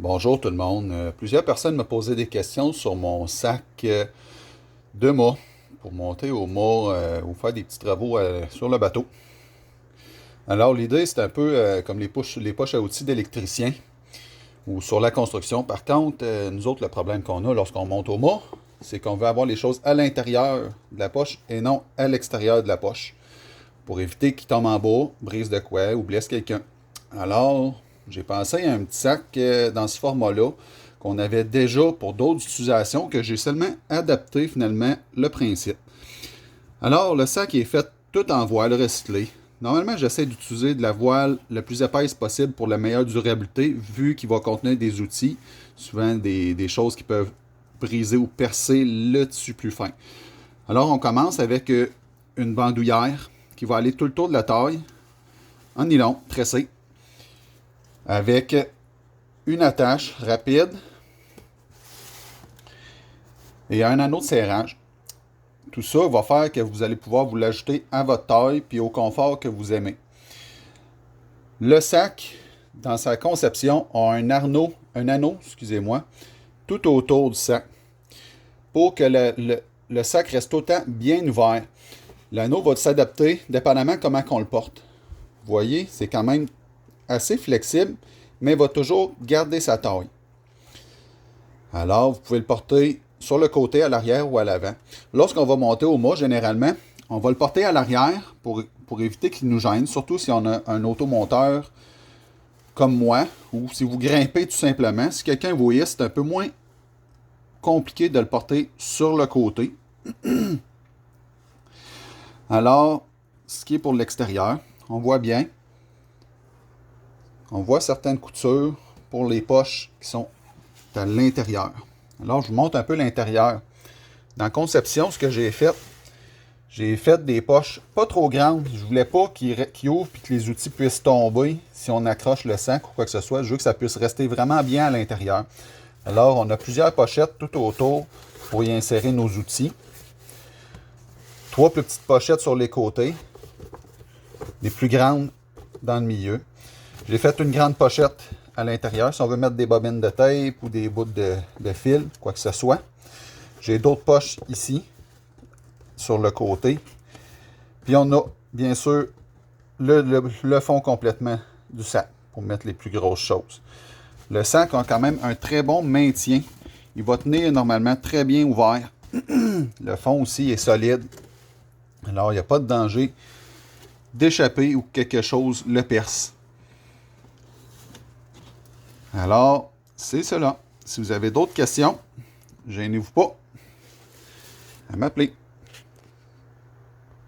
Bonjour tout le monde. Plusieurs personnes me posaient des questions sur mon sac de mât pour monter au mât ou faire des petits travaux sur le bateau. Alors l'idée c'est un peu comme les poches à outils d'électricien ou sur la construction. Par contre, nous autres, le problème qu'on a lorsqu'on monte au mât, c'est qu'on veut avoir les choses à l'intérieur de la poche et non à l'extérieur de la poche pour éviter qu'il tombe en bas, brise de quoi ou blesse quelqu'un. Alors, j'ai pensé à un petit sac dans ce format-là qu'on avait déjà pour d'autres utilisations que j'ai seulement adapté finalement le principe. Alors, le sac est fait tout en voile recyclée. Normalement, j'essaie d'utiliser de la voile le plus épaisse possible pour la meilleure durabilité, vu qu'il va contenir des outils, souvent des choses qui peuvent briser ou percer le tissu plus fin. Alors, on commence avec une bandoulière qui va aller tout le tour de la taille, en nylon, tressé, avec une attache rapide et un anneau de serrage. Tout ça va faire que vous allez pouvoir vous l'ajouter à votre taille puis au confort que vous aimez. Le sac, dans sa conception, a un anneau, excusez-moi, tout autour du sac pour que le sac reste autant bien ouvert. L'anneau va s'adapter dépendamment comment on le porte. Vous voyez, c'est quand même assez flexible, mais va toujours garder sa taille. Alors, vous pouvez le porter sur le côté, à l'arrière ou à l'avant. Lorsqu'on va monter au mât, généralement, on va le porter à l'arrière pour éviter qu'il nous gêne, surtout si on a un automonteur comme moi, ou si vous grimpez tout simplement. Si quelqu'un vous hisse, c'est un peu moins compliqué de le porter sur le côté. Alors, ce qui est pour l'extérieur, on voit bien. On voit certaines coutures pour les poches qui sont à l'intérieur. Alors, je vous montre un peu l'intérieur. Dans la conception, ce que j'ai fait des poches pas trop grandes. Je voulais pas qu'ils ouvrent et que les outils puissent tomber si on accroche le sac ou quoi que ce soit. Je veux que ça puisse rester vraiment bien à l'intérieur. Alors, on a plusieurs pochettes tout autour pour y insérer nos outils. 3 plus petites pochettes sur les côtés. Les plus grandes dans le milieu. J'ai fait une grande pochette à l'intérieur si on veut mettre des bobines de tape ou des bouts de fil, quoi que ce soit. J'ai d'autres poches ici, sur le côté. Puis on a, bien sûr, le fond complètement du sac pour mettre les plus grosses choses. Le sac a quand même un très bon maintien. Il va tenir normalement très bien ouvert. Le fond aussi est solide. Alors, il n'y a pas de danger d'échapper ou que quelque chose le perce. Alors, c'est cela. Si vous avez d'autres questions, gênez-vous pas à m'appeler.